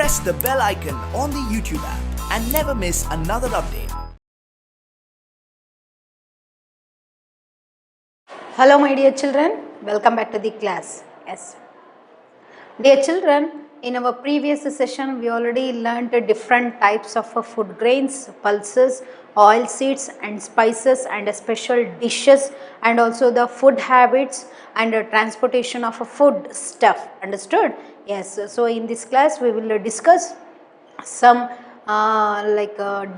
press the bell icon on the YouTube app and never miss another update. Hello my dear children, welcome back to the class. Yes. Dear children, in our previous session we already learned different types of food grains, pulses, oil seeds and spices and special dishes, and also the food habits and transportation of food stuff. Understood? Yes. So in this class we will discuss some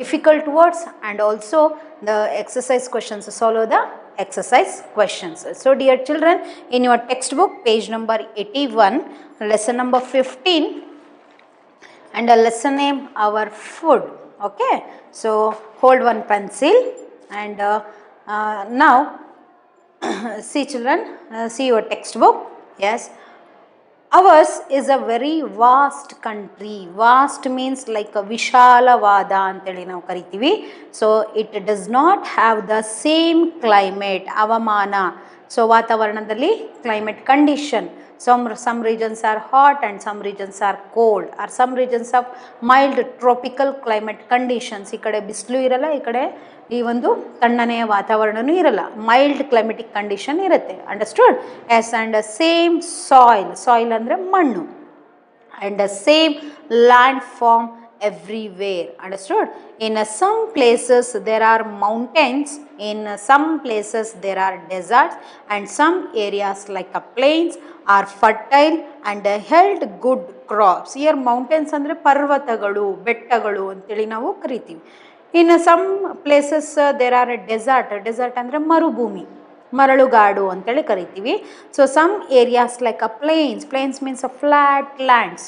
difficult words and also the exercise questions. Solve the exercise questions. So dear children, in your textbook page number 81, lesson number 15 and a lesson name our food. Okay, so hold one pencil and now see children, see your textbook. Yes, ours is a very vast country. Vast means like a vishalavada anteli ನಾವು ಕರಿತೀವಿ. So it does not have the same climate, avamana. So ವಾತಾವರಣದಲ್ಲಿ climate condition. Some regions are hot and some regions are cold, or some regions have mild tropical climate conditions. ಈ ಕಡೆ ಬಿಸಿಲು ಇರಲ್ಲ, ಈ ಕಡೆ ಈ ಒಂದು ತಣ್ಣನೆಯ ವಾತಾವರಣನೂ ಇರಲ್ಲ, ಮೈಲ್ಡ್ ಕ್ಲೈಮೆಟಿಕ್ ಕಂಡೀಷನ್ ಇರುತ್ತೆ. Understood? Yes. And same soil ಅಂದರೆ ಮಣ್ಣು, and same land form everywhere. Understood? In some places there are mountains, in some places there are deserts, and some areas like plains are fertile and held good crops. Here mountains ಅಂದರೆ ಪರ್ವತಗಳು, ಬೆಟ್ಟಗಳು ಅಂತೇಳಿ ನಾವು ಕರಿತೀವಿ. In some places there are desert ಅಂದರೆ ಮರುಭೂಮಿ, ಮರಳುಗಾಡು ಅಂತೇಳಿ ಕರಿತೀವಿ. So some areas like plains means flat lands,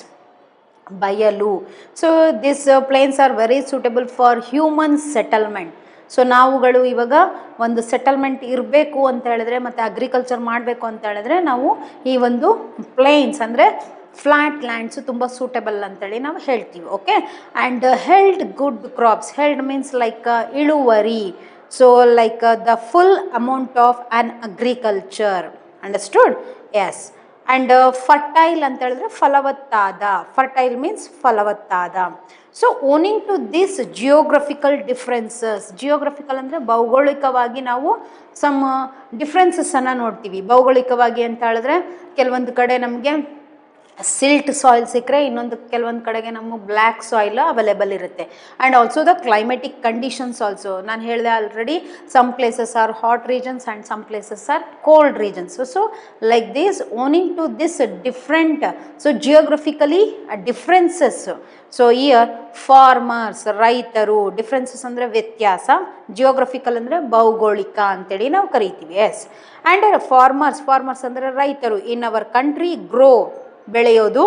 ಬಯಲು. So this plains are very suitable for human settlement. So ನಾವುಗಳು ಇವಾಗ ಒಂದು ಸೆಟಲ್ಮೆಂಟ್ ಇರಬೇಕು ಅಂತ ಹೇಳಿದ್ರೆ ಮತ್ತು ಅಗ್ರಿಕಲ್ಚರ್ ಮಾಡಬೇಕು ಅಂತ ಹೇಳಿದ್ರೆ ನಾವು ಈ ಒಂದು ಪ್ಲೇನ್ಸ್ ಅಂದರೆ ಫ್ಲ್ಯಾಟ್ ಲ್ಯಾಂಡ್ಸು ತುಂಬ ಸೂಟಬಲ್ ಅಂತೇಳಿ ನಾವು ಹೇಳ್ತೀವಿ. Okay, and yield good crops. Yield means like ಇಳುವರಿ. So like the full amount of an agriculture. Understood? Yes. And fertile ಅಂತ ಹೇಳಿದ್ರೆ ಫಲವತ್ತಾದ. ಫರ್ಟೈಲ್ ಮೀನ್ಸ್ ಫಲವತ್ತಾದ. So owing to this geographical differences. Geographical ಅಂದರೆ ಭೌಗೋಳಿಕವಾಗಿ ನಾವು ಸಮ್ ಡಿಫ್ರೆನ್ಸಸ್ಸನ್ನು ನೋಡ್ತೀವಿ. ಭೌಗೋಳಿಕವಾಗಿ ಅಂತ ಹೇಳಿದ್ರೆ ಕೆಲವೊಂದು ಕಡೆ ನಮಗೆ ಸಿಲ್ಟ್ ಸಾಯಿಲ್ ಸಿಕ್ಕರೆ ಇನ್ನೊಂದು ಕೆಲವೊಂದು ಕಡೆಗೆ ನಮ್ಮ ಬ್ಲ್ಯಾಕ್ ಸಾಯಿಲ್ ಅವೈಲೇಬಲ್ ಇರುತ್ತೆ. And also the climatic conditions also. ನಾನು ಹೇಳಿದೆ already, some places are hot regions and some places are cold regions. So like this owning to this different, so geographically differences. So here farmers, ರೈತರು. Differences ಅಂದರೆ ವ್ಯತ್ಯಾಸ, geographical ಅಂದರೆ ಭೌಗೋಳಿಕ ಅಂತೇಳಿ ನಾವು ಕರಿತೀವಿ. ಎಸ್. ಆ್ಯಂಡ್ ಫಾರ್ಮರ್ಸ್ ಅಂದರೆ ರೈತರು. ಇನ್ ಅವರ್ ಕಂಟ್ರಿ ಗ್ರೋ, ಬೆಳೆಯೋದು.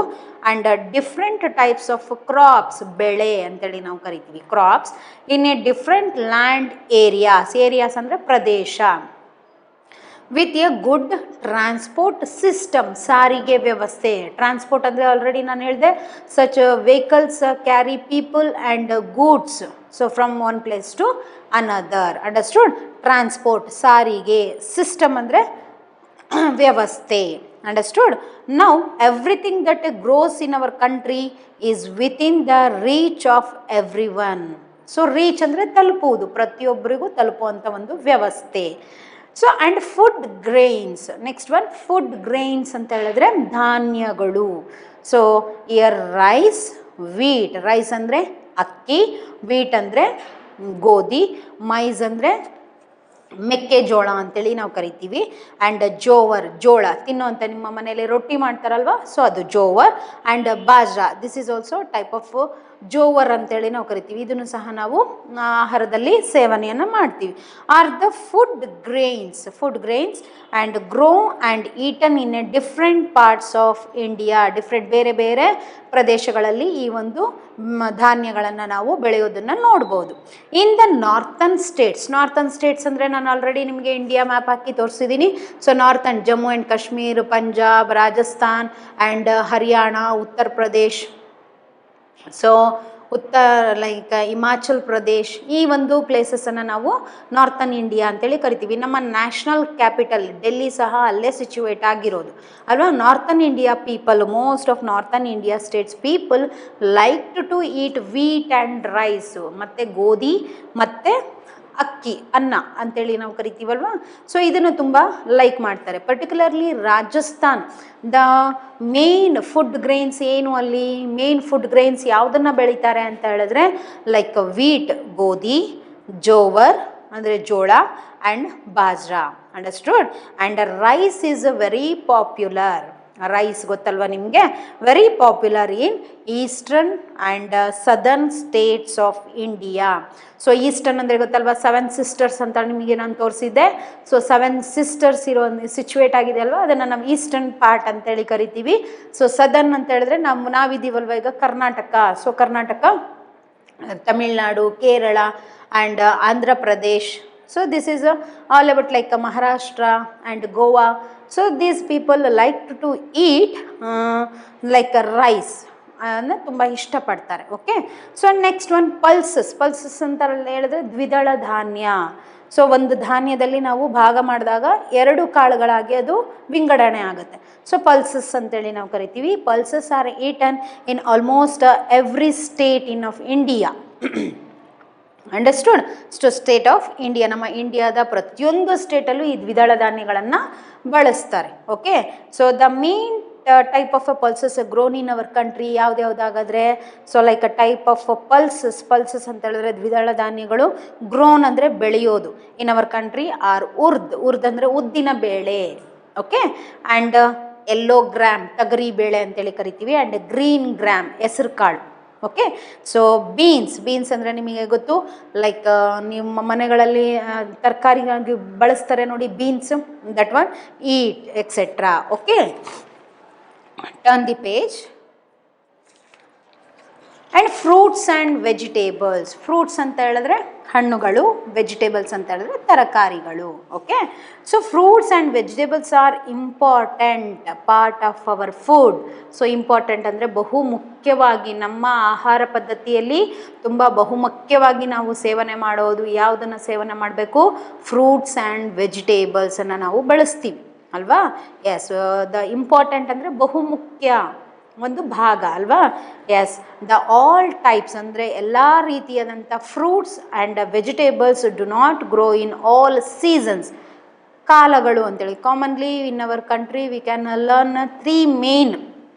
And different types of crops, ಬೆಳೆ ಅಂತೇಳಿ ನಾವು ಕರಿತೀವಿ, crops. In a different land areas ಅಂದರೆ ಪ್ರದೇಶ. With a good transport system, ಸಾರಿಗೆ ವ್ಯವಸ್ಥೆ. ಟ್ರಾನ್ಸ್ಪೋರ್ಟ್ ಅಂದರೆ ಆಲ್ರೆಡಿ ನಾನು ಹೇಳಿದೆ, such vehicles carry people and goods, so from one place to another. Understood? Transport, ಸಾರಿಗೆ. ಸಿಸ್ಟಮ್ ಅಂದರೆ ವ್ಯವಸ್ಥೆ. Understood? Now everything that grows in our country is within the reach of everyone. So reach ಅಂದರೆ ತಲುಪುವುದು, ಪ್ರತಿಯೊಬ್ಬರಿಗೂ ತಲುಪುವಂಥ ಒಂದು ವ್ಯವಸ್ಥೆ. So and food grains. Next one food grains ಅಂತ ಹೇಳಿದ್ರೆ ಧಾನ್ಯಗಳು. So here rice, wheat. Rice ಅಂದರೆ ಅಕ್ಕಿ, ವೀಟ್ ಅಂದರೆ ಗೋಧಿ, ಮೈಸ್ ಅಂದರೆ ಮೆಕ್ಕೆಜೋಳ ಅಂತೇಳಿ ನಾವು ಕರಿತೀವಿ. ಆ್ಯಂಡ್ ಜೋವರ್, ಜೋಳ ತಿನ್ನುವಂಥ, ನಿಮ್ಮ ಮನೆಯಲ್ಲಿ ರೊಟ್ಟಿ ಮಾಡ್ತಾರಲ್ವ, ಸೊ ಅದು jowar. And bajra, this is also type of jowar ಅಂತೇಳಿ ನಾವು ಕರಿತೀವಿ. ಇದನ್ನು ಸಹ ನಾವು ಆಹಾರದಲ್ಲಿ ಸೇವನೆಯನ್ನು ಮಾಡ್ತೀವಿ. Are the food grains and grow and eaten in a different parts of India. ಬೇರೆ ಬೇರೆ ಪ್ರದೇಶಗಳಲ್ಲಿ ಈ ಒಂದು ಧಾನ್ಯಗಳನ್ನು ನಾವು ಬೆಳೆಯೋದನ್ನು ನೋಡ್ಬೋದು. ಇನ್ ದ ನಾರ್ತನ್ ಸ್ಟೇಟ್ಸ್ ಅಂದರೆ ನಾನು ಆಲ್ರೆಡಿ ನಿಮಗೆ ಇಂಡಿಯಾ ಮ್ಯಾಪ್ ಹಾಕಿ ತೋರಿಸಿದ್ದೀನಿ. So northern, Jammu and Kashmir, Punjab, Rajasthan and Haryana, Uttar Pradesh. So Himachal Pradesh, ಈ ಒಂದು ಪ್ಲೇಸಸನ್ನು ನಾವು ನಾರ್ತನ್ ಇಂಡಿಯಾ ಅಂತೇಳಿ ಕರಿತೀವಿ. ನಮ್ಮ ನ್ಯಾಷನಲ್ ಕ್ಯಾಪಿಟಲ್ ಡೆಲ್ಲಿ ಸಹ ಅಲ್ಲೇ ಸಿಚುವೇಟ್ ಆಗಿರೋದು ಅಲ್ವಾ. Northern India people, most of northern India states people like to eat wheat and rice, ಮತ್ತು ಗೋಧಿ ಮತ್ತು ಅಕ್ಕಿ, ಅನ್ನ ಅಂತೇಳಿ ನಾವು ಕರಿತೀವಲ್ವ. ಸೊ ಇದನ್ನು ತುಂಬ ಲೈಕ್ ಮಾಡ್ತಾರೆ. Particularly Rajasthan, the main food grains ಏನು, ಅಲ್ಲಿ ಮೇನ್ ಫುಡ್ ಗ್ರೈನ್ಸ್ ಯಾವುದನ್ನು ಬೆಳೀತಾರೆ ಅಂತ ಹೇಳಿದ್ರೆ ಲೈಕ್ ವೀಟ್ ಗೋಧಿ, ಜೋವರ್ ಅಂದರೆ ಜೋಳ, and bajra. Understood. And rice is very popular. Rice ಗೊತ್ತಲ್ವ ನಿಮಗೆ, very popular in eastern and southern states of India. So eastern ಅಂದರೆ ಗೊತ್ತಲ್ವ, 7 ಸಿಸ್ಟರ್ಸ್ ಅಂತ ನಿಮಗೆ ನಾನು ತೋರಿಸಿದ್ದೆ. ಸೊ 7 ಸಿಸ್ಟರ್ಸ್ ಇರೋ ಸಿಚುವೇಟ್ ಆಗಿದೆ ಅಲ್ವಾ, ಅದನ್ನು ನಾವು ಈಸ್ಟರ್ನ್ ಪಾರ್ಟ್ ಅಂತೇಳಿ ಕರಿತೀವಿ. ಸೊ ಸದರ್ನ್ ಅಂತ ಹೇಳಿದ್ರೆ ನಾವಿದ್ದೀವಲ್ವ ಈಗ Karnataka. So Karnataka, Tamil Nadu, Kerala and Andhra Pradesh. So this is all about like Maharashtra and Goa. So these people like to eat like rice ಅನ್ನು ತುಂಬ ಇಷ್ಟಪಡ್ತಾರೆ. Okay. So next one pulses. Pulses ಅಂತ ಹೇಳಿದ್ರೆ ದ್ವಿದಳ ಧಾನ್ಯ. ಸೊ ಒಂದು ಧಾನ್ಯದಲ್ಲಿ ನಾವು ಭಾಗ ಮಾಡಿದಾಗ 2 ಕಾಳುಗಳಾಗಿ ಅದು ವಿಂಗಡಣೆ ಆಗುತ್ತೆ. ಸೊ ಪಲ್ಸಸ್ ಅಂತೇಳಿ ನಾವು ಕರಿತೀವಿ. Pulses are eaten in almost every state in of India. Understood. State of India, ನಮ್ಮ ಇಂಡಿಯಾದ ಪ್ರತಿಯೊಂದು ಸ್ಟೇಟಲ್ಲೂ ಈ ದ್ವಿದಳ ಧಾನ್ಯಗಳನ್ನು ಬಳಸ್ತಾರೆ. Okay. So the main type of pulses grown in our country ಯಾವ್ದಾಗಾದ್ರೆ, so like a type of pulses ಅಂತ ಹೇಳಿದ್ರೆ ದ್ವಿದಳ ಧಾನ್ಯಗಳು, ಗ್ರೋನ್ ಅಂದರೆ ಬೆಳೆಯೋದು, in our country are urad ಅಂದರೆ ಉದ್ದಿನ ಬೇಳೆ. ಓಕೆ. ಆ್ಯಂಡ್ ಯೆಲ್ಲೋ ಗ್ರಾಮ್ ತೊಗರಿ ಬೇಳೆ ಅಂತೇಳಿ ಕರಿತೀವಿ. ಆ್ಯಂಡ್ ಗ್ರೀನ್ ಗ್ರಾಮ್ ಹೆಸರು ಕಾಳು. ಓಕೆ. ಸೊ ಬೀನ್ಸ್ ಅಂದರೆ ನಿಮಗೆ ಗೊತ್ತು, ಲೈಕ್ ನಿಮ್ಮ ಮನೆಗಳಲ್ಲಿ ತರಕಾರಿಗಾಗಿ ಬಳಸ್ತಾರೆ ನೋಡಿ beans, that one eat etcetera. Okay. Turn the page. And fruits and vegetables. Fruits ಅಂತ ಹೇಳಿದ್ರೆ ಹಣ್ಣುಗಳು, ವೆಜಿಟೇಬಲ್ಸ್ ಅಂತ ಹೇಳಿದ್ರೆ ತರಕಾರಿಗಳು. Okay. So fruits and vegetables are important part of our food. So important ಅಂದರೆ ಬಹುಮುಖ್ಯವಾಗಿ ನಮ್ಮ ಆಹಾರ ಪದ್ಧತಿಯಲ್ಲಿ ತುಂಬ ಬಹುಮುಖ್ಯವಾಗಿ ನಾವು ಸೇವನೆ ಮಾಡೋದು ಯಾವುದನ್ನು ಸೇವನೆ ಮಾಡಬೇಕು, ಫ್ರೂಟ್ಸ್ ಆ್ಯಂಡ್ ವೆಜಿಟೇಬಲ್ಸನ್ನು ನಾವು ಬಳಸ್ತೀವಿ ಅಲ್ವಾ. ಎಸ್, ದ ಇಂಪಾರ್ಟೆಂಟ್ ಅಂದರೆ ಬಹುಮುಖ್ಯ ಒಂದು ಭಾಗ ಅಲ್ವಾ. ಎಸ್, ದ ಆಲ್ ಟೈಪ್ಸ್ ಅಂದರೆ ಎಲ್ಲ ರೀತಿಯಾದಂಥ fruits and vegetables do not grow in all seasons. ಕಾಲಗಳು ಅಂತೇಳಿ commonly in our country we can learn 3 main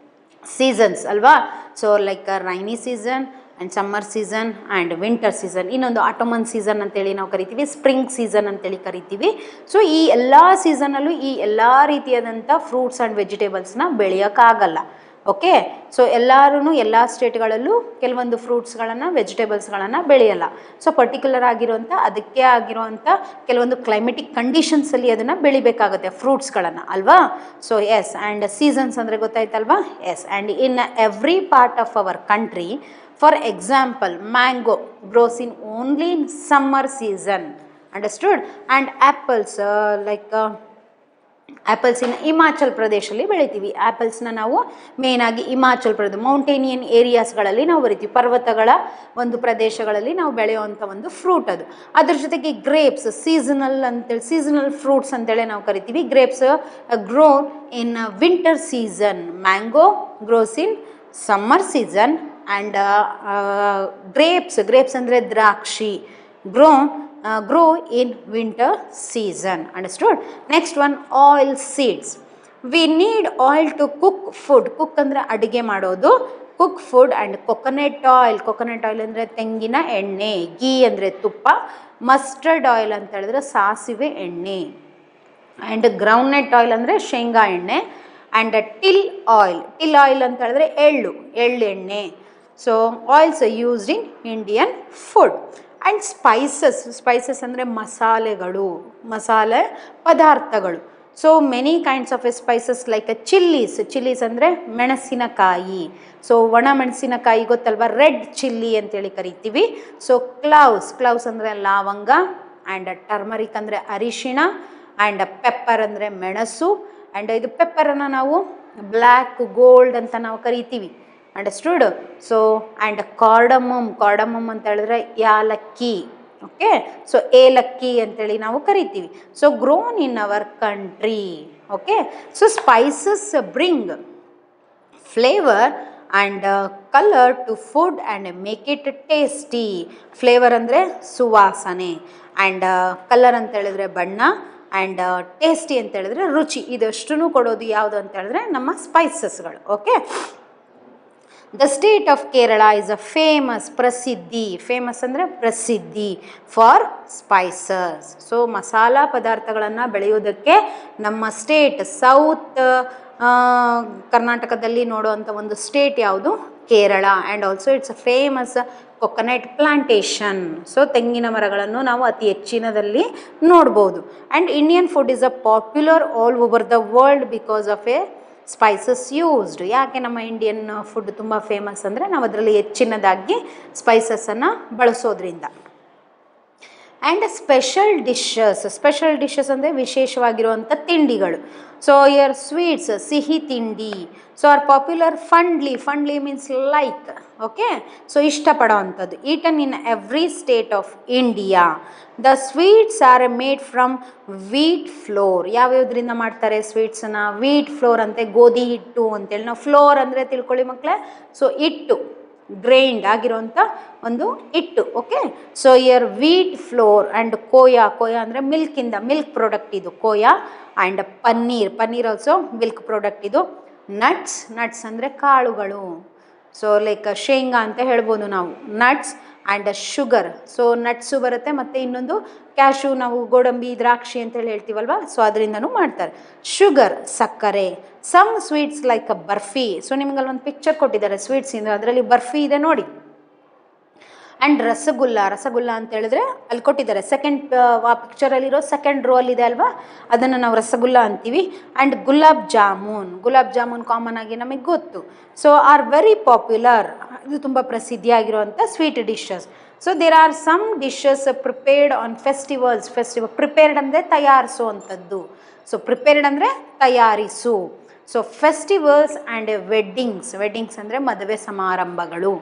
seasons ಅಲ್ವಾ. So like rainy season and summer season and winter season. ಇನ್ನೊಂದು autumn season ಅಂತೇಳಿ ನಾವು ಕರಿತೀವಿ, ಸ್ಪ್ರಿಂಗ್ ಸೀಸನ್ ಅಂತೇಳಿ ಕರಿತೀವಿ. So ಈ ಎಲ್ಲ ಸೀಸನಲ್ಲೂ ಈ ಎಲ್ಲ ರೀತಿಯಾದಂಥ ಫ್ರೂಟ್ಸ್ ಆ್ಯಂಡ್ ವೆಜಿಟೇಬಲ್ಸ್ನ ಬೆಳೆಯೋಕ್ಕಾಗಲ್ಲ. ಓಕೆ. ಸೊ ಎಲ್ಲರೂ ಎಲ್ಲ ಸ್ಟೇಟ್ಗಳಲ್ಲೂ ಕೆಲವೊಂದು ಫ್ರೂಟ್ಸ್ಗಳನ್ನು ವೆಜಿಟೇಬಲ್ಸ್ಗಳನ್ನು ಬೆಳೆಯಲ್ಲ. ಸೊ ಪರ್ಟಿಕ್ಯುಲರ್ ಆಗಿರುವಂಥ ಅದಕ್ಕೆ ಆಗಿರುವಂಥ ಕೆಲವೊಂದು ಕ್ಲೈಮೆಟಿಕ್ ಕಂಡೀಷನ್ಸಲ್ಲಿ ಅದನ್ನು ಬೆಳಿಬೇಕಾಗುತ್ತೆ ಫ್ರೂಟ್ಸ್ಗಳನ್ನು ಅಲ್ವಾ. ಸೊ ಎಸ್, ಆ್ಯಂಡ್ ಸೀಸನ್ಸ್ ಅಂದರೆ ಗೊತ್ತಾಯ್ತಲ್ವಾ. Yes, and in every part of our country, for example mango grows in only in summer season. Understood. And apples like apples in Himachal ಪ್ರದೇಶಲ್ಲಿ ಬೆಳಿತೀವಿ. ಆ್ಯಪಲ್ಸ್ನ ನಾವು ಮೇಯ್ನಾಗಿ ಹಿಮಾಚಲ್ ಪ್ರದೇಶ ಮೌಂಟೇನಿಯನ್ ಏರಿಯಾಸ್ಗಳಲ್ಲಿ ನಾವು ಬರಿತೀವಿ, ಪರ್ವತಗಳ ಒಂದು ಪ್ರದೇಶಗಳಲ್ಲಿ ನಾವು ಬೆಳೆಯುವಂಥ ಒಂದು ಫ್ರೂಟ್ ಅದು. ಅದ್ರ ಜೊತೆಗೆ ಗ್ರೇಪ್ಸ್ ಸೀಸನಲ್ ಅಂತೇಳಿ, ಸೀಸನಲ್ ಫ್ರೂಟ್ಸ್ ಅಂತೇಳಿ ನಾವು ಕರಿತೀವಿ. Grapes grown in winter season, mango grows in summer season. And grapes ಅಂದರೆ ದ್ರಾಕ್ಷಿ grow in winter season. Understood. Next one, oil seeds. We need oil to cook food. Cook ಅಂದರೆ ಅಡುಗೆ ಮಾಡೋದು. cook food and coconut oil ಅಂದರೆ ತೆಂಗಿನ ಎಣ್ಣೆ, ಘೀ ಅಂದರೆ ತುಪ್ಪ, ಮಸ್ಟರ್ಡ್ ಆಯಿಲ್ ಅಂತ ಹೇಳಿದ್ರೆ ಸಾಸಿವೆ ಎಣ್ಣೆ, ಆ್ಯಂಡ್ ಗ್ರೌಂಡ್ನಟ್ ಆಯಿಲ್ ಅಂದರೆ ಶೇಂಗಾ ಎಣ್ಣೆ, ಆ್ಯಂಡ್ ಟಿಲ್ ಆಯಿಲ್ ಅಂತ ಹೇಳಿದ್ರೆ ಎಳ್ಳೆಣ್ಣೆ. So oils used in Indian food. And spices ಅಂದರೆ ಮಸಾಲೆ ಪದಾರ್ಥಗಳು. So many kinds of spices like chillies ಅಂದರೆ ಮೆಣಸಿನಕಾಯಿ. ಸೊ ಒಣ ಮೆಣಸಿನಕಾಯಿ ಗೊತ್ತಲ್ವ, ರೆಡ್ ಚಿಲ್ಲಿ ಅಂತೇಳಿ ಕರಿತೀವಿ. ಸೊ ಕ್ಲವ್ಸ್ ಅಂದರೆ ಲವಂಗ, ಆ್ಯಂಡ್ ಟರ್ಮರಿಕ್ ಅಂದರೆ ಅರಿಶಿಣ, ಆ್ಯಂಡ್ ಪೆಪ್ಪರ್ ಅಂದರೆ ಮೆಣಸು. ಆ್ಯಂಡ್ ಇದು ಪೆಪ್ಪರನ್ನು ನಾವು ಬ್ಲ್ಯಾಕ್ ಗೋಲ್ಡ್ ಅಂತ ನಾವು ಕರಿತೀವಿ. ಅಂಡರ್ಸ್ಟುಡ್. ಸೊ ಆ್ಯಂಡ್ ಕಾರ್ಡಮಮ್ ಅಂತ ಹೇಳಿದ್ರೆ ಯಾಲಕ್ಕಿ. ಓಕೆ, ಸೊ ಏಲಕ್ಕಿ ಅಂತೇಳಿ ನಾವು ಕರಿತೀವಿ. So grown in our country. Okay, so spices bring flavour and colour to food and make it tasty. Flavour ಅಂದರೆ ಸುವಾಸನೆ, ಆ್ಯಂಡ್ ಕಲರ್ ಅಂತ ಹೇಳಿದ್ರೆ ಬಣ್ಣ, ಆ್ಯಂಡ್ ಟೇಸ್ಟಿ ಅಂತ ಹೇಳಿದ್ರೆ ರುಚಿ. ಇದಷ್ಟೂ ಕೊಡೋದು ಯಾವುದು ಅಂತ ಹೇಳಿದ್ರೆ ನಮ್ಮ ಸ್ಪೈಸಸ್ಗಳು. Okay, the state of Kerala is a famous ಅಂದರೆ ಪ್ರಸಿದ್ಧಿ ಫಾರ್ ಸ್ಪೈಸಸ್. ಸೊ ಮಸಾಲ ಪದಾರ್ಥಗಳನ್ನು ಬೆಳೆಯೋದಕ್ಕೆ ನಮ್ಮ ಸ್ಟೇಟ್ ಸೌತ್ ಕರ್ನಾಟಕದಲ್ಲಿ ನೋಡುವಂಥ ಒಂದು ಸ್ಟೇಟ್ ಯಾವುದು? Kerala. And also it's a famous coconut plantation. So ತೆಂಗಿನ ಮರಗಳನ್ನು ನಾವು ಅತಿ ಹೆಚ್ಚಿನದಲ್ಲಿ ನೋಡ್ಬೋದು. And Indian food is a popular all over the world because of A spices used. ಯಾಕೆ ನಮ್ಮ ಇಂಡಿಯನ್ ಫುಡ್ ತುಂಬ ಫೇಮಸ್ ಅಂದರೆ ನಾವು ಅದರಲ್ಲಿ ಹೆಚ್ಚಿನದಾಗಿ ಸ್ಪೈಸಸನ್ನು ಬಳಸೋದ್ರಿಂದ. ಆ್ಯಂಡ್ ಸ್ಪೆಷಲ್ ಡಿಶಸ್ ಅಂದರೆ ವಿಶೇಷವಾಗಿರುವಂಥ ತಿಂಡಿಗಳು. ಸೊ ಇಯರ್ ಸ್ವೀಟ್ಸ್, ಸಿಹಿ ತಿಂಡಿ. So are popular fondly means like. Okay, so ಇಷ್ಟಪಡೋವಂಥದ್ದು. Eaten in every state of India. The sweets are made from wheat flour. ಯಾವ್ಯಾವುದರಿಂದ ಮಾಡ್ತಾರೆ ಸ್ವೀಟ್ಸನ್ನು? ವೀಟ್ ಫ್ಲೋರ್ ಅಂತೆ, ಗೋಧಿ ಹಿಟ್ಟು ಅಂತೇಳಿ. ನಾವು ಫ್ಲೋರ್ ಅಂದರೆ ತಿಳ್ಕೊಳ್ಳಿ ಮಕ್ಕಳೇ, ಸೊ ಹಿಟ್ಟು, ಗ್ರೈಂಡ್ ಆಗಿರುವಂಥ ಒಂದು ಹಿಟ್ಟು. Okay, so here wheat flour and khoya ಅಂದರೆ ಮಿಲ್ಕ್ ಪ್ರಾಡಕ್ಟ್ ಇದು khoya. And paneer also milk product ಇದು. ನಟ್ಸ್ ಅಂದರೆ ಕಾಳುಗಳು. ಸೊ ಲೈಕ್ ಶೇಂಗಾ ಅಂತ ಹೇಳ್ಬೋದು ನಾವು. Nuts and sugar. So nuts ಬರುತ್ತೆ, ಮತ್ತು ಇನ್ನೊಂದು ಕ್ಯಾಶು, ನಾವು ಗೋಡಂಬಿ, ದ್ರಾಕ್ಷಿ ಅಂತೇಳಿ ಹೇಳ್ತೀವಲ್ವ, ಸೊ ಅದರಿಂದನೂ ಮಾಡ್ತಾರೆ. ಶುಗರ್, ಸಕ್ಕರೆ. Some sweets like barfi. So ನಿಮಗಲ್ಲಿ ಒಂದು ಪಿಕ್ಚರ್ ಕೊಟ್ಟಿದ್ದಾರೆ ಸ್ವೀಟ್ಸಿಂದ, ಅದರಲ್ಲಿ ಬರ್ಫಿ ಇದೆ ನೋಡಿ. ಆ್ಯಂಡ್ ರಸಗುಲ್ಲ ಅಂತ ಹೇಳಿದ್ರೆ ಅಲ್ಲಿ ಕೊಟ್ಟಿದ್ದಾರೆ. ಸೆಕೆಂಡ್ ಆ ಪಿಕ್ಚರಲ್ಲಿರೋ ಸೆಕೆಂಡ್ ರೋ ಅಲ್ಲಿದೆ ಅಲ್ವಾ, ಅದನ್ನು ನಾವು ರಸಗುಲ್ಲ ಅಂತೀವಿ. ಆ್ಯಂಡ್ ಗುಲಾಬ್ ಜಾಮೂನ್ ಕಾಮನ್ ಆಗಿ ನಮಗೆ ಗೊತ್ತು. So are very popular. ಇದು ತುಂಬ ಪ್ರಸಿದ್ಧಿಯಾಗಿರುವಂಥ sweet dishes. So there are some dishes prepared on festival. Prepared ಅಂದರೆ ತಯಾರಿಸುವಂಥದ್ದು. ಸೊ ಪ್ರಿಪೇರ್ಡ್ ಅಂದರೆ ತಯಾರಿಸು. ಸೊ ಫೆಸ್ಟಿವಲ್ಸ್ ಆ್ಯಂಡ್ ವೆಡ್ಡಿಂಗ್ಸ್ ಅಂದರೆ ಮದುವೆ ಸಮಾರಂಭಗಳು.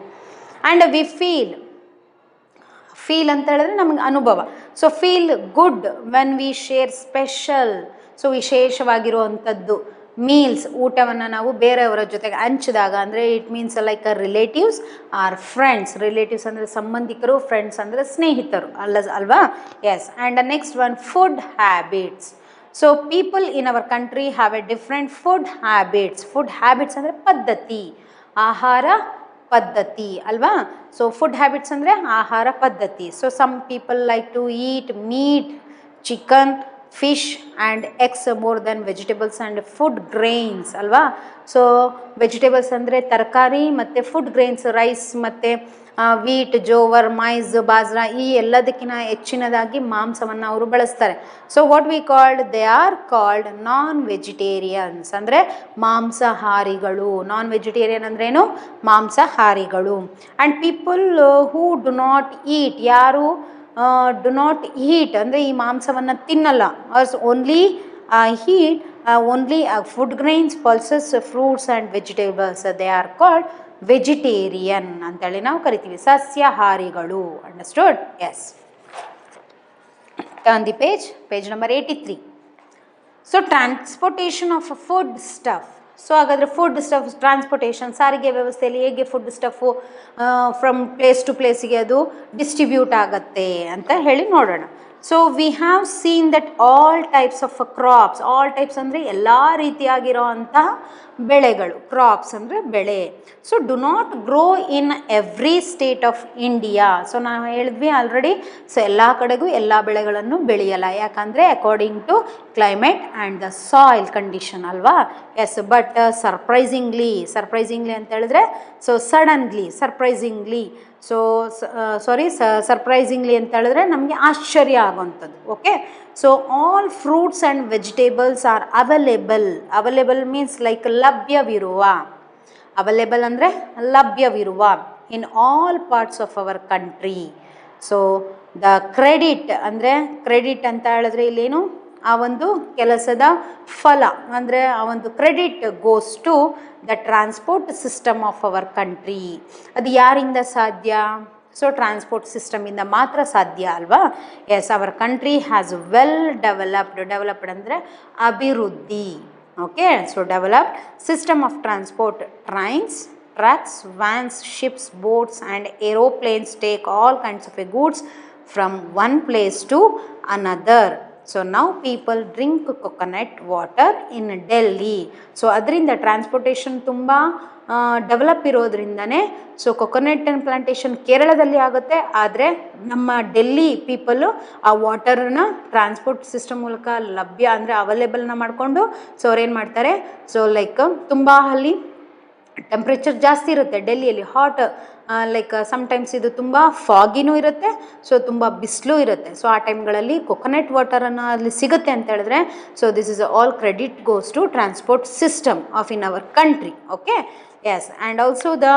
ಆ್ಯಂಡ್ ವಿ ಫೀಲ್ ಅಂತ ಹೇಳಿದ್ರೆ ನಮಗೆ ಅನುಭವ. So feel good when we share special. So ವಿಶೇಷವಾಗಿರುವಂಥದ್ದು ಮೀಲ್ಸ್, ಊಟವನ್ನು ನಾವು ಬೇರೆಯವರ ಜೊತೆಗೆ ಹಂಚಿದಾಗ, ಅಂದರೆ it means like relatives or friends. Relatives ಅಂದರೆ ಸಂಬಂಧಿಕರು, ಫ್ರೆಂಡ್ಸ್ ಅಂದರೆ ಸ್ನೇಹಿತರು ಅಲ್ವಾ. Yes. And next one food habits. So people in our country have a different food habits ಅಂದರೆ ಪದ್ಧತಿ, ಆಹಾರ ಪದ್ಧತಿ ಅಲ್ವಾ. ಸೊ ಫುಡ್ ಹ್ಯಾಬಿಟ್ಸ್ ಅಂದರೆ ಆಹಾರ ಪದ್ಧತಿ. So some people like to eat meat, chicken, fish and eggs more then vegetables and food grains ಅಲ್ವಾ. So vegetables ಅಂದರೆ ತರಕಾರಿ, ಮತ್ತು ಫುಡ್ ಗ್ರೈನ್ಸ್ ರೈಸ್, ಮತ್ತು ವೀಟ್, ಜೋವರ್, ಮೈಸ್, ಬಾಜ್ರಾ, ಈ ಎಲ್ಲದಕ್ಕಿಂತ ಹೆಚ್ಚಿನದಾಗಿ ಮಾಂಸವನ್ನು ಅವರು ಬಳಸ್ತಾರೆ. So what we called, they are called non vegetarians, ಅಂದರೆ ಮಾಂಸಾಹಾರಿಗಳು. ನಾನ್ ವೆಜಿಟೇರಿಯನ್ ಅಂದ್ರೇನು? ಮಾಂಸಾಹಾರಿಗಳು. And people who do not eat, ಯಾರು ಡು ನಾಟ್ ಈಟ್ ಅಂದರೆ ಈ ಮಾಂಸವನ್ನು ತಿನ್ನಲ್ಲ, only eat only food grains, pulses, fruits and vegetables, they are called vegetarian ಅಂತೇಳಿ ನಾವು ಕರಿತೀವಿ, ಸಸ್ಯಾಹಾರಿಗಳು. Understood? Yes. Turn the page number 83. So transportation of food stuff. So ಹಾಗಾದರೆ ಫುಡ್ ಸ್ಟಫ್ ಟ್ರಾನ್ಸ್ಪೋರ್ಟೇಷನ್, ಸಾರಿಗೆ ವ್ಯವಸ್ಥೆಯಲ್ಲಿ ಹೇಗೆ food stuff from place to ಪ್ಲೇಸಿಗೆ ಅದು ಡಿಸ್ಟ್ರಿಬ್ಯೂಟ್ ಆಗುತ್ತೆ ಅಂತ ಹೇಳಿ ನೋಡೋಣ. So we have seen that all types of crops, all types ಅಂದರೆ ಎಲ್ಲ ರೀತಿಯಾಗಿರೋ ಅಂತಹ ಬೆಳೆಗಳು, ಕ್ರಾಪ್ಸ್ ಅಂದರೆ ಬೆಳೆ. So do not grow in every state of India. So ನಾವು ಹೇಳಿದ್ವಿ ಆಲ್ರೆಡಿ, ಸೊ ಎಲ್ಲ ಕಡೆಗೂ ಎಲ್ಲ ಬೆಳೆಗಳನ್ನು ಬೆಳೆಯಲ್ಲ, ಯಾಕಂದರೆ according to climate and the soil condition ಅಲ್ವಾ. ಎಸ್. ಬಟ್ ಸರ್ಪ್ರೈಸಿಂಗ್ಲಿ ಅಂತ ಹೇಳಿದ್ರೆ, ಸೊ ಸರ್ಪ್ರೈಸಿಂಗ್ಲಿ ಅಂತ ಹೇಳಿದ್ರೆ ನಮಗೆ ಆಶ್ಚರ್ಯ ಆಗುವಂಥದ್ದು. Okay. So all fruits and vegetables are available means like ಲಭ್ಯವಿರುವ, ಅವೈಲೇಬಲ್ ಅಂದರೆ ಲಭ್ಯವಿರುವ in all parts of our country. So the credit ಅಂತ ಹೇಳಿದ್ರೆ ಇಲ್ಲೇನು ಆ ಒಂದು ಕೆಲಸದ ಫಲ ಅಂದರೆ ಆ ಒಂದು credit goes to the transport system of our country. ಅದು ಯಾರಿಂದ ಸಾಧ್ಯ? ಸೊ ಟ್ರಾನ್ಸ್ಪೋರ್ಟ್ ಸಿಸ್ಟಮಿಂದ ಮಾತ್ರ ಸಾಧ್ಯ ಅಲ್ವಾ? Yes, our country has well developed ಅಂದರೆ ಅಭಿವೃದ್ಧಿ. Okay, so developed system of transport, trains, trucks, vans, ships, boats and aeroplanes take all kinds of goods from one place to another. So now people drink coconut water in Delhi. So ಅದರಿಂದ transportation ತುಂಬ develop ಇರೋದ್ರಿಂದನೇ so coconut plantation ಕೇರಳದಲ್ಲಿ ಆಗುತ್ತೆ. ಆದರೆ ನಮ್ಮ Delhi people ಆ ವಾಟರನ್ನ transport system ಮೂಲಕ ಲಭ್ಯ ಅಂದರೆ ಅವೈಲೇಬಲ್ನ ಮಾಡಿಕೊಂಡು ಸೊ ಅವ್ರೇನು ಮಾಡ್ತಾರೆ, ಸೊ ಲೈಕ್ ತುಂಬ ಅಲ್ಲಿ ಟೆಂಪ್ರೇಚರ್ ಜಾಸ್ತಿ ಇರುತ್ತೆ ಡೆಲ್ಲಿಯಲ್ಲಿ, ಹಾಟ್ ಲೈಕ್ ಸಮ್ಟೈಮ್ಸ್ ಇದು ತುಂಬ ಫಾಗಿನೂ ಇರುತ್ತೆ, ಸೊ ತುಂಬ ಬಿಸಿಲು ಇರುತ್ತೆ. ಸೊ ಆ ಟೈಮ್ಗಳಲ್ಲಿ ಕೊಕೊನಟ್ ವಾಟರನ್ನು ಅಲ್ಲಿ ಸಿಗುತ್ತೆ ಅಂತ ಹೇಳಿದ್ರೆ so this is all credit goes to transport system of in our country. Okay, yes, and also the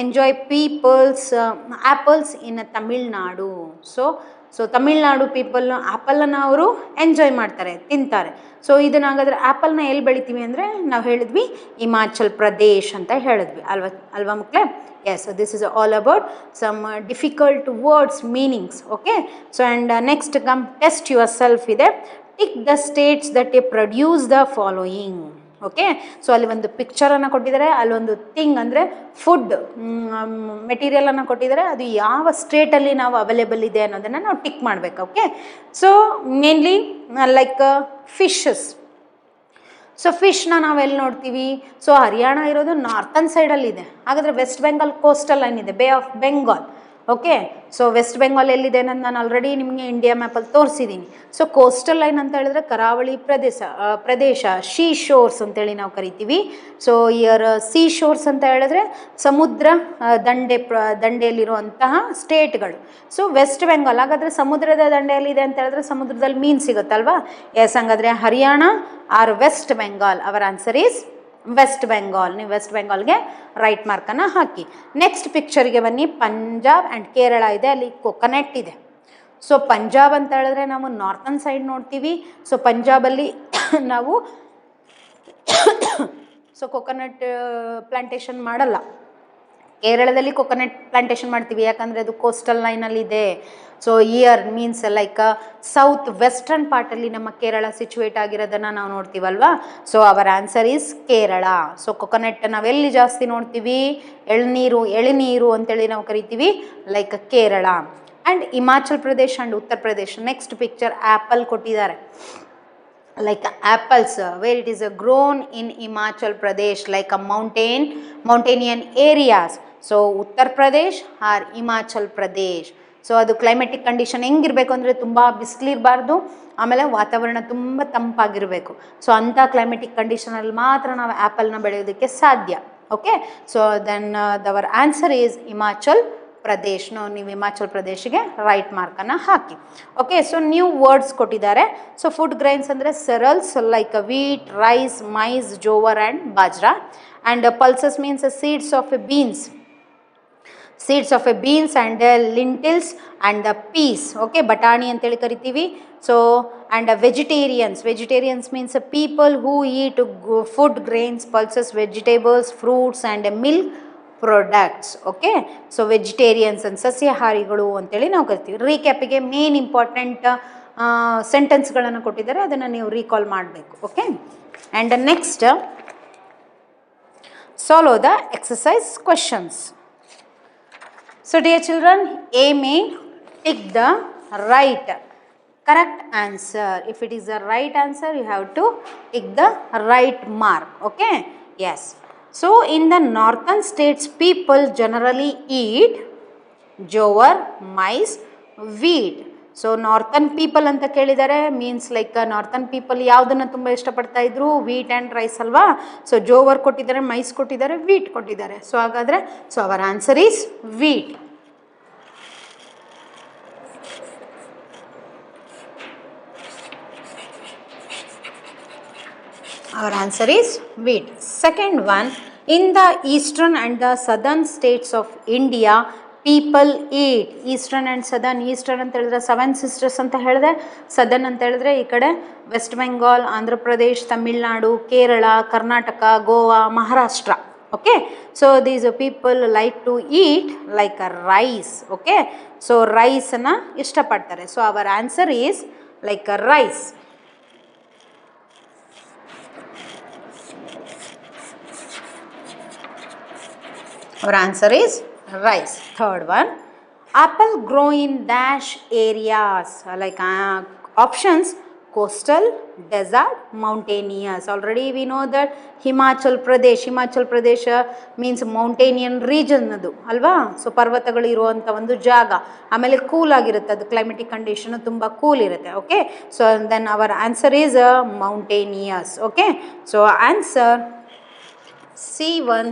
enjoy peoples apples in Tamil Nadu. So Tamil Nadu ಪೀಪಲ್ನ ಆ್ಯಪಲನ್ನು ಅವರು ಎಂಜಾಯ್ ಮಾಡ್ತಾರೆ, ತಿಂತಾರೆ. ಸೊ ಇದನ್ನಾಗಾದ್ರೆ ಆ್ಯಪಲ್ನ ಎಲ್ಲಿ ಬೆಳಿತೀವಿ ಅಂದರೆ ನಾವು ಹೇಳಿದ್ವಿ ಹಿಮಾಚಲ್ ಪ್ರದೇಶ್ ಅಂತ ಹೇಳಿದ್ವಿ ಅಲ್ವಾ ಮಕ್ಕಳೇ? Yes, this is all about some difficult words meanings. Okay, so and next come test yourself ಇದೆ. Tick the states that a produce the following. Okay, so ಅಲ್ಲಿ ಒಂದು ಪಿಕ್ಚರನ್ನು ಕೊಟ್ಟಿದ್ದಾರೆ, ಅಲ್ಲೊಂದು ಥಿಂಗ್ ಅಂದರೆ ಫುಡ್ ಮೆಟೀರಿಯಲನ್ನು ಕೊಟ್ಟಿದ್ದಾರೆ, ಅದು ಯಾವ ಸ್ಟೇಟಲ್ಲಿ ನಾವು ಅವೈಲೇಬಲ್ ಇದೆ ಅನ್ನೋದನ್ನು ನಾವು ಟಿಕ್ ಮಾಡಬೇಕು. Okay, so mainly like fishes. So ಫಿಶ್ನ ನಾವೆಲ್ಲಿ ನೋಡ್ತೀವಿ? ಸೊ ಹರಿಯಾಣ ಇರೋದು ನಾರ್ತನ್ ಸೈಡಲ್ಲಿದೆ, ಹಾಗಾದರೆ ವೆಸ್ಟ್ ಬೆಂಗಾಲ್ ಕೋಸ್ಟಲ್ ಲೈನ್ ಇದೆ, Bay of Bengal. Okay, so West Bengal ಎಲ್ಲಿದೆ ಅನ್ನೋದು ನಾನು ಆಲ್ರೆಡಿ ನಿಮಗೆ ಇಂಡಿಯಾ ಮ್ಯಾಪಲ್ಲಿ ತೋರಿಸಿದ್ದೀನಿ. ಸೊ ಕೋಸ್ಟಲ್ ಲೈನ್ ಅಂತ ಹೇಳಿದ್ರೆ ಕರಾವಳಿ ಪ್ರದೇಶ ಶೀ ಶೋರ್ಸ್ ಅಂತೇಳಿ ನಾವು ಕರಿತೀವಿ. ಸೊ ಇಯರ್ ಸೀ ಶೋರ್ಸ್ ಅಂತ ಹೇಳಿದ್ರೆ ಸಮುದ್ರ ದಂಡೆಯಲ್ಲಿರುವಂತಹ ಸ್ಟೇಟ್ಗಳು. ಸೊ ವೆಸ್ಟ್ ಬೆಂಗಾಲ್ ಹಾಗಾದರೆ ಸಮುದ್ರದ ದಂಡೆಯಲ್ಲಿದೆ ಅಂತ ಹೇಳಿದ್ರೆ ಸಮುದ್ರದಲ್ಲಿ ಮೀನು ಸಿಗುತ್ತಲ್ವಾ? ಎಸ್, ಹಂಗಾದರೆ Haryana or West Bengal. Our answer is West Bengal. ನೀವು ವೆಸ್ಟ್ ಬೆಂಗಾಲ್ಗೆ ರೈಟ್ ಮಾರ್ಕನ್ನು ಹಾಕಿ. ನೆಕ್ಸ್ಟ್ ಪಿಕ್ಚರ್ಗೆ ಬನ್ನಿ. ಪಂಜಾಬ್ ಆ್ಯಂಡ್ ಕೇರಳ ಇದೆ, ಅಲ್ಲಿ ಕೊಕೊನಟ್ ಇದೆ. ಸೊ ಪಂಜಾಬ್ ಅಂತ ಹೇಳಿದ್ರೆ ನಾವು ನಾರ್ತನ್ ಸೈಡ್ ನೋಡ್ತೀವಿ. ಸೊ ಪಂಜಾಬಲ್ಲಿ ನಾವು ಸೊ ಕೊಕೊನಟ್ ಪ್ಲಾಂಟೇಶನ್ ಮಾಡಲ್ಲ. ಕೇರಳದಲ್ಲಿ ಕೊಕೊನಟ್ ಪ್ಲಾಂಟೇಶನ್ ಮಾಡ್ತೀವಿ, ಯಾಕಂದರೆ ಅದು ಕೋಸ್ಟಲ್ ಲೈನಲ್ಲಿದೆ. So here means like south western ಪಾರ್ಟಲ್ಲಿ ನಮ್ಮ ಕೇರಳ ಸಿಚುವೇಟ್ ಆಗಿರೋದನ್ನು ನಾವು ನೋಡ್ತೀವಲ್ವಾ? So our answer is Kerala. So coconut ನಾವೆಲ್ಲಿ ಜಾಸ್ತಿ ನೋಡ್ತೀವಿ? ಎಳನೀರು ಅಂತೇಳಿ ನಾವು ಕರಿತೀವಿ, like Kerala. And Himachal Pradesh and Uttar Pradesh. Next picture apple ಕೊಟ್ಟಿದ್ದಾರೆ, like apples where it is grown in Himachal Pradesh like a mountainian areas. So Uttar Pradesh or Himachal Pradesh. So ಅದು climatic condition ಹೆಂಗಿರಬೇಕು ಅಂದರೆ ತುಂಬ ಬಿಸಿಲಿರಬಾರ್ದು, ಆಮೇಲೆ ವಾತಾವರಣ ತುಂಬ ತಂಪಾಗಿರಬೇಕು. ಸೊ ಅಂಥ ಕ್ಲೈಮೆಟಿಕ್ ಕಂಡೀಷನಲ್ಲಿ ಮಾತ್ರ ನಾವು ಆ್ಯಪಲ್ನ ಬೆಳೆಯೋದಕ್ಕೆ ಸಾಧ್ಯ. Okay, so then their answer is Himachal Pradesh. ನೀವು ಹಿಮಾಚಲ್ ಪ್ರದೇಶಿಗೆ ರೈಟ್ ಮಾರ್ಕನ್ನು ಹಾಕಿ. ಓಕೆ, ಸೊ ನ್ಯೂ ವರ್ಡ್ಸ್ ಕೊಟ್ಟಿದ್ದಾರೆ. ಸೊ ಫುಡ್ ಗ್ರೈನ್ಸ್ ಅಂದರೆ cereals like wheat, rice, maize, jowar and bajra. And pulses means seeds of a beans and lentils and the peas. Okay, batani ಅಂತೇಳಿ ಕರಿತೀವಿ. So and vegetarians means people who eat food grains, pulses, vegetables, fruits and milk products. Okay, so vegetarians and ಸಸ್ಯಾಹಾರಿಗಳು ಅಂತೇಳಿ ನಾವು ಕರಿತೀವಿ. ರೀಕ್ಯಾಪಿಗೆ main important ಸೆಂಟೆನ್ಸ್ಗಳನ್ನು ಕೊಟ್ಟಿದ್ದಾರೆ, ಅದನ್ನು ನೀವು recall ಮಾಡಬೇಕು. Okay, and next solve the exercise questions. So dear children, A may tick the correct answer. If it is the right answer, you have to tick the right mark. Okay, yes. So in the northern states, people generally eat jowar, maize, wheat. So northern people ಅಂತ ಕೇಳಿದ್ದಾರೆ, means like northern people ಯಾವುದನ್ನು ತುಂಬ ಇಷ್ಟಪಡ್ತಾ ಇದ್ರು? Wheat and rice ಅಲ್ವಾ? So jowar ಕೊಟ್ಟಿದ್ದಾರೆ, maize ಕೊಟ್ಟಿದ್ದಾರೆ, wheat ಕೊಟ್ಟಿದ್ದಾರೆ. ಸೊ ಹಾಗಾದರೆ so our answer is wheat. Our answer is wheat. Second one, in the eastern and the southern states of India, people eat. Eastern and southern. Eastern ಅಂತ ಹೇಳಿದ್ರೆ 7 sisters ಅಂತ ಹೇಳಿದೆ. Southern ಅಂತ ಹೇಳಿದ್ರೆ ಈ ಕಡೆ West Bengal, Andhra Pradesh, Tamil Nadu, Kerala, Karnataka, Goa, Maharashtra. Okay, so these people like to eat like a rice. Okay, so ರೈಸನ್ನು ಇಷ್ಟಪಡ್ತಾರೆ. So our answer is like a rice. Our answer is rice. Third one, apple grow in dash areas. Like options: coastal, desert, mountainous. Already we know that Himachal Pradesh means mountainian region ಅದು ಅಲ್ವಾ. So ಪರ್ವತಗಳು ಇರುವಂಥ ಒಂದು ಜಾಗ. ಆಮೇಲೆ cool ಆಗಿರುತ್ತೆ, ಅದು climatic condition ತುಂಬ ಕೂಲ್ ಇರುತ್ತೆ. Okay, so then our answer is mountainous. Okay, so answer C1.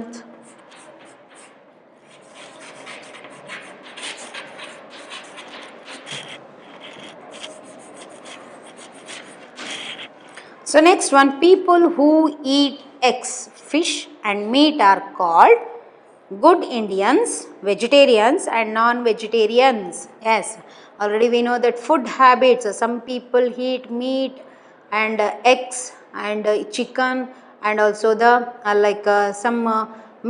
So next one, people who eat eggs, fish and meat are called good Indians, vegetarians and non-vegetarians. Yes, already we know that food habits. Some people eat meat and eggs and chicken and also the some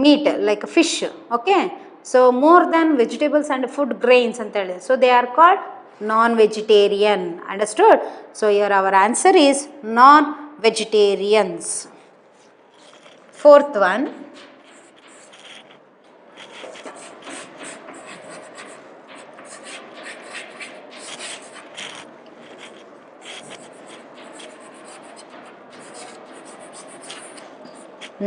meat like fish. Okay, so more than vegetables and food grains anta helide. So they are called non-vegetarian. Understood? So here our answer is non-vegetarians. Fourth one,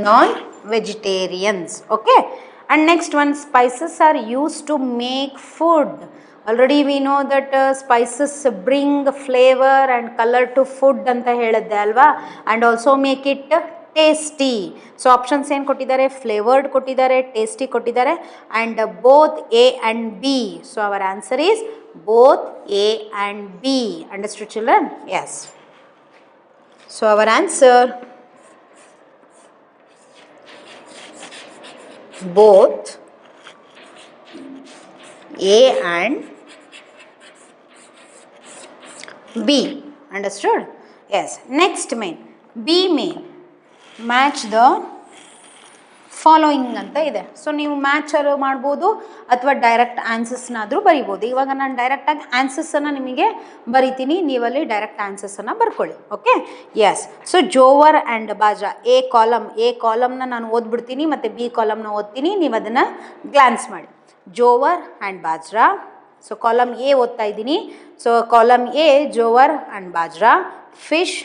non-vegetarians. Okay, and next one, spices are used to make food. Already we know that spices bring flavor and color to food anta helidde alva, and also make it tasty. So options ಏನು ಕೊಟ್ಟಿದ್ದಾರೆ? flavored ಕೊಟ್ಟಿದ್ದಾರೆ, tasty ಕೊಟ್ಟಿದ್ದಾರೆ, and both A and B. So our answer is both A and B. Understood children? Yes. So our answer both A and B. Understood? Yes. Next main, B main, match the following ಅಂತ ಇದೆ. So ನೀವು mature ಮಾಡ್ಬೋದು ಅಥವಾ direct ಆನ್ಸರ್ಸ್ನಾದರೂ ಬರಿಬೋದು. ಇವಾಗ ನಾನು ಡೈರೆಕ್ಟಾಗಿ ಆನ್ಸರ್ಸನ್ನು ನಿಮಗೆ ಬರಿತೀನಿ, ನೀವಲ್ಲಿ ಡೈರೆಕ್ಟ್ ಆನ್ಸರ್ಸನ್ನು ಬರ್ಕೊಳ್ಳಿ. Okay, yes. So jowar and bajra, A ಕಾಲಮ್ನ ನಾನು ಓದ್ಬಿಡ್ತೀನಿ ಮತ್ತು ಬಿ ಕಾಲಮ್ನ ಓದ್ತೀನಿ, ನೀವು ಅದನ್ನು ಗ್ಲಾನ್ಸ್ ಮಾಡಿ. Jowar and bajra. So column A ಓದ್ತಾ ಇದ್ದೀನಿ. So column A jowar and bajra, fish,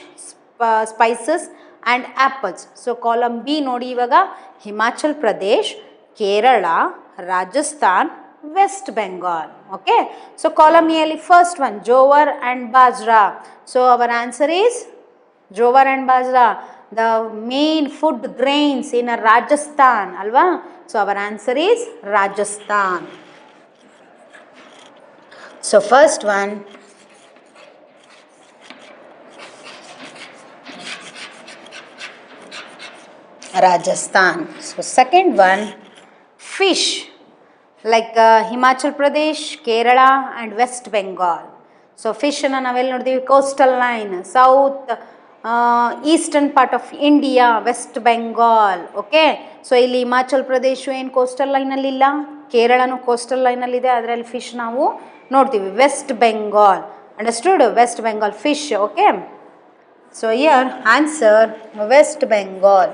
spices and apples. So column B ನೋಡಿ ಇವಾಗ Himachal Pradesh, Kerala, Rajasthan, West Bengal. Okay, so column ಎಲ್ಲಿ first one jowar and bajra. So our answer is jowar and bajra, the main food grains in Rajasthan ಅಲ್ವಾ. So our answer is Rajasthan. So first one, Rajasthan. So second one, fish, like Himachal Pradesh, Kerala and West Bengal. So fish na navel noddivi coastal line, south eastern part of India, west Bengal. Okay, so ಇಲ್ಲಿ ಹಿಮಾಚಲ್ ಪ್ರದೇಶ ಏನು coastal ಲೈನಲ್ಲಿಲ್ಲ, ಕೇರಳನೂ coastal ಲೈನಲ್ಲಿದೆ, ಅದರಲ್ಲಿ fish ನಾವು ನೋಡ್ತೀವಿ. West Bengal. Understood? West Bengal fish. Okay, so here answer West Bengal.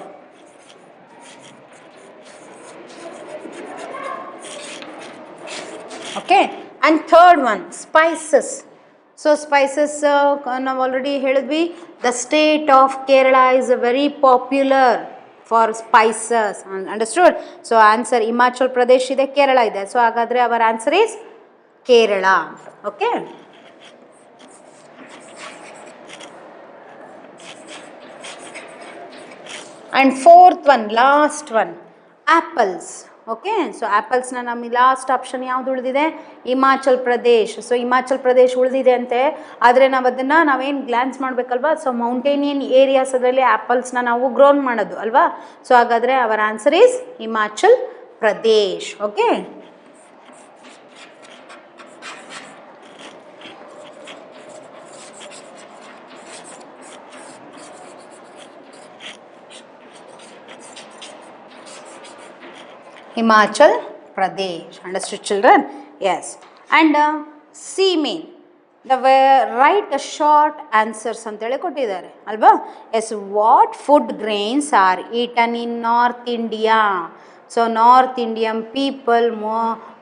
Okay, and third one spices. So spices ನಾವು already ಹೇಳಿದ್ವಿ, the state of Kerala is very popular for spices. Understood? So answer Himachal Pradesh ಇದೆ, ಕೇರಳ ಇದೆ. So ಹಾಗಾದರೆ our answer is Kerala. Okay, and fourth one, last one, apples. Okay, so ಆ್ಯಪಲ್ಸ್ನ ನಮಗೆ last option ಯಾವುದು ಉಳಿದಿದೆ? Himachal Pradesh. So Himachal Pradesh ಉಳಿದಿದೆ ಅಂತೆ, ಆದರೆ ನಾವು ಅದನ್ನು ನಾವೇನು ಗ್ಲಾನ್ಸ್ ಮಾಡಬೇಕಲ್ವಾ. ಸೊ ಮೌಂಟೇನಿಯನ್ ಏರಿಯಾಸ್ ಅದರಲ್ಲಿ ಆ್ಯಪಲ್ಸ್ನ ನಾವು ಗ್ರೋನ್ ಮಾಡೋದು ಅಲ್ವಾ. ಸೊ ಹಾಗಾದರೆ our answer is Himachal Pradesh. Okay, Himachal Pradesh. Understood, children? Yes. And C main. The right short answers ಅಂತೇಳಿ ಕೊಟ್ಟಿದ್ದಾರೆ ಅಲ್ವಾ. Yes, what food grains are eaten in north India? So north Indian people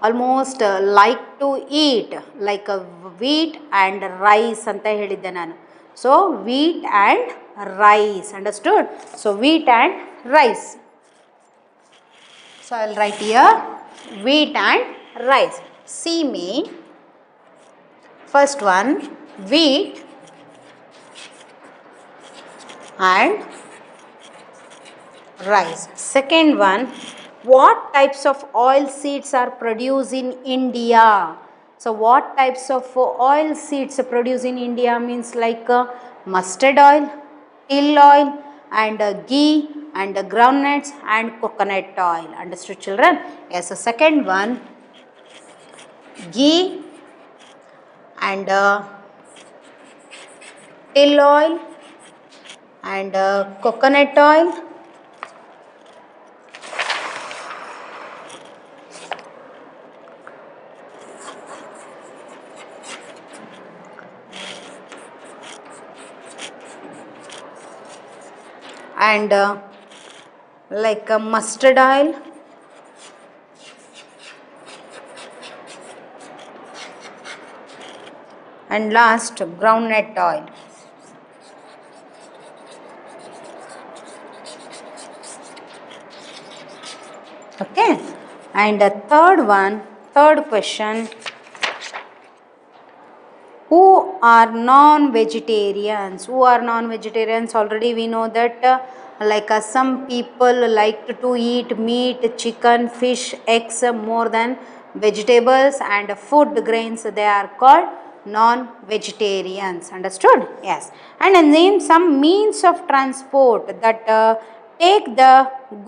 almost like to eat like wheat and rice ಅಂತ ಹೇಳಿದ್ದೆ ನಾನು. So wheat and rice. Understood? So wheat and rice. So I will write here wheat and rice. C main. First one, wheat and rice. Second one, what types of oil seeds are produced in India? So what types of oil seeds are produced in India means like mustard oil, till oil, and ghee, and groundnuts, and coconut oil. Understood, children? Yes, the second one, ghee and till oil and coconut oil and like mustard oil and last groundnut oil. Okay, and the third question, who are non-vegetarians? Who are non-vegetarians? Already we know that like some people like to eat meat, chicken, fish, eggs more than vegetables and food grains. They are called non-vegetarians. Understood? Yes. And name some means of transport that take the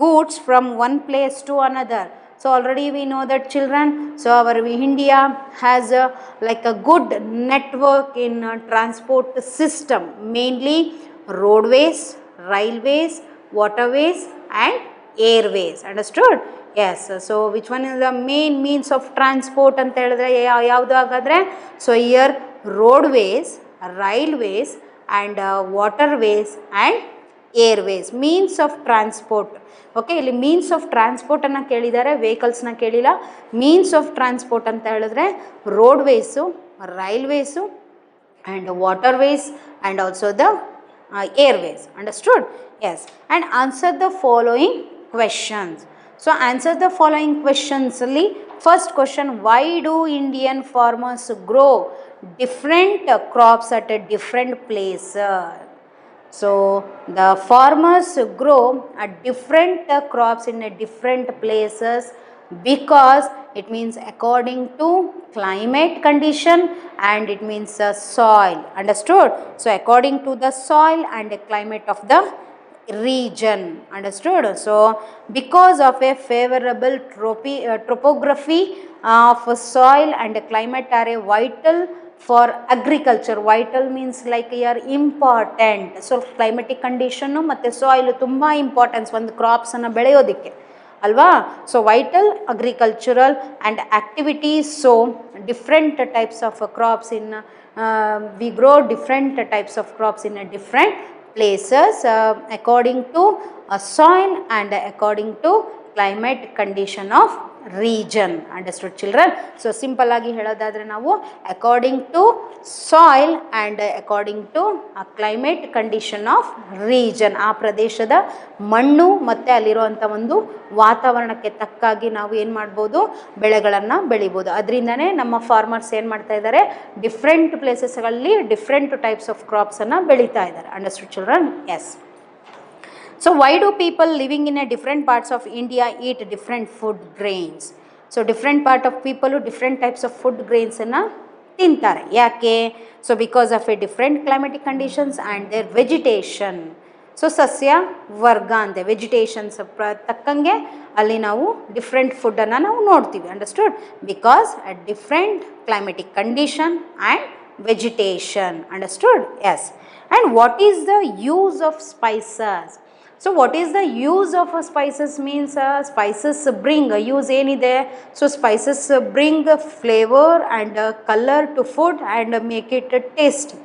goods from one place to another. So already we know that, children, so our India has like a good network in transport system, mainly roadways, railways, waterways and airways. Understood? Yes. So which one is the main means of transport ಅಂತ ಹೇಳಿದ್ರೆ ಯಾವುದು ಹಾಗಾದರೆ? So here roadways, railways and waterways and airways, means of transport. Okay, ಇಲ್ಲಿ means of ಟ್ರಾನ್ಸ್ಪೋರ್ಟನ್ನು ಕೇಳಿದ್ದಾರೆ, ವೆಹಿಕಲ್ಸ್ನ ಕೇಳಿಲ್ಲ. Means of transport ಅಂತ ಹೇಳಿದ್ರೆ roadways, railways and waterways and also the airways. Understood? Yes. And answer the following questions. So answer the following questions. First question, why do Indian farmers grow different crops at a different place? So the farmers grow different crops in different places because it means according to climate condition and it means soil. Understood? So according to the soil and the climate of the region. Understood? So because of a favorable topography of soil and climate are a vital for agriculture. Vital means like here important. So climatic condition ಮತ್ತು soil ತುಂಬ importance ಒಂದು ಕ್ರಾಪ್ಸನ್ನು ಬೆಳೆಯೋದಕ್ಕೆ ಅಲ್ವಾ. So vital agricultural and activities. So different types of crops in we grow different types of crops in different places according to soil and according to climate condition of region. Understood, children? So simple ಆಗಿ ಹೇಳೋದಾದರೆ ನಾವು according to soil and according to climate condition of region, ಆ ಪ್ರದೇಶದ ಮಣ್ಣು ಮತ್ತು ಅಲ್ಲಿರುವಂಥ ಒಂದು ವಾತಾವರಣಕ್ಕೆ ತಕ್ಕಾಗಿ ನಾವು ಏನು ಮಾಡ್ಬೋದು, ಬೆಳೆಗಳನ್ನು ಬೆಳಿಬೋದು. ಅದರಿಂದನೇ ನಮ್ಮ ಫಾರ್ಮರ್ಸ್ ಏನು ಮಾಡ್ತಾ ಇದ್ದಾರೆ, ಡಿಫ್ರೆಂಟ್ ಪ್ಲೇಸಸ್ಗಳಲ್ಲಿ ಡಿಫ್ರೆಂಟ್ ಟೈಪ್ಸ್ ಆಫ್ ಕ್ರಾಪ್ಸನ್ನು ಬೆಳೀತಾ ಇದ್ದಾರೆ. Understood, children? Yes. So why do people living in a different parts of India eat different food grains? So different part of people who different types of food grains ಅನ್ನು ತಿಂತಾರೆ. ಯಾಕೆ? So because of a different climatic conditions and their vegetation. So ಸಸ್ಯ ವರ್ಗ ಅಂತೆ, vegetations ತಕ್ಕಂಗೆ ಅಲ್ಲಿ ನಾವು different ಫುಡ್ಡನ್ನು ನಾವು ನೋಡ್ತೀವಿ. Understood? Because a different climatic condition and vegetation. Understood? Yes. And what is the use of spices? So what is the use of spices means spices bring use ಏನಿದೆ so spices bring flavour and colour to food and make it tasty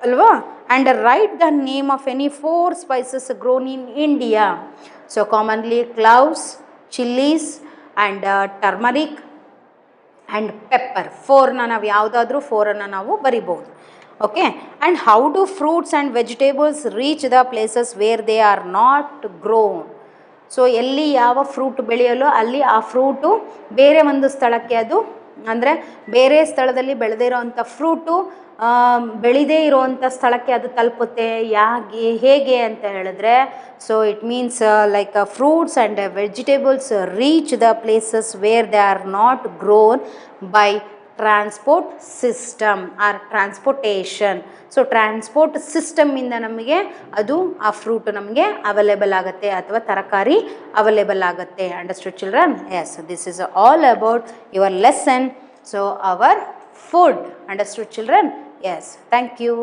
ಅಲ್ವಾ and write the name of any 4 spices grown in India so commonly cloves chillies and turmeric and pepper 4ನ ನಾವು ಯಾವುದಾದ್ರೂ 4ಅನ್ನು ನಾವು ಬರಿಬೋದು okay and how do fruits and vegetables reach the places where they are not grown so ಎಲ್ಲಿ ಯಾವ fruit ಬೆಳೆಯಲು ಅಲ್ಲಿ ಆ ಫ್ರೂಟು ಬೇರೆ ಒಂದು ಸ್ಥಳಕ್ಕೆ ಅದು ಅಂದರೆ ಬೇರೆ ಸ್ಥಳದಲ್ಲಿ ಬೆಳೆದೇ ಇರೋವಂಥ ಫ್ರೂಟು ಬೆಳೆದೇ ಇರುವಂಥ ಸ್ಥಳಕ್ಕೆ ಅದು ತಲುಪುತ್ತೆ ಹೇಗೆ ಅಂತ ಹೇಳಿದ್ರೆ so it means like fruits and vegetables reach the places where they are not grown by transport system or transportation so transport ಸಿಸ್ಟಮಿಂದ ನಮಗೆ ಅದು ಆ ಫ್ರೂಟ್ ನಮಗೆ ಅವೈಲೇಬಲ್ ಆಗುತ್ತೆ ಅಥವಾ ತರಕಾರಿ ಅವೈಲೇಬಲ್ ಆಗುತ್ತೆ understood children S this is all about your lesson so our food understood children yes thank you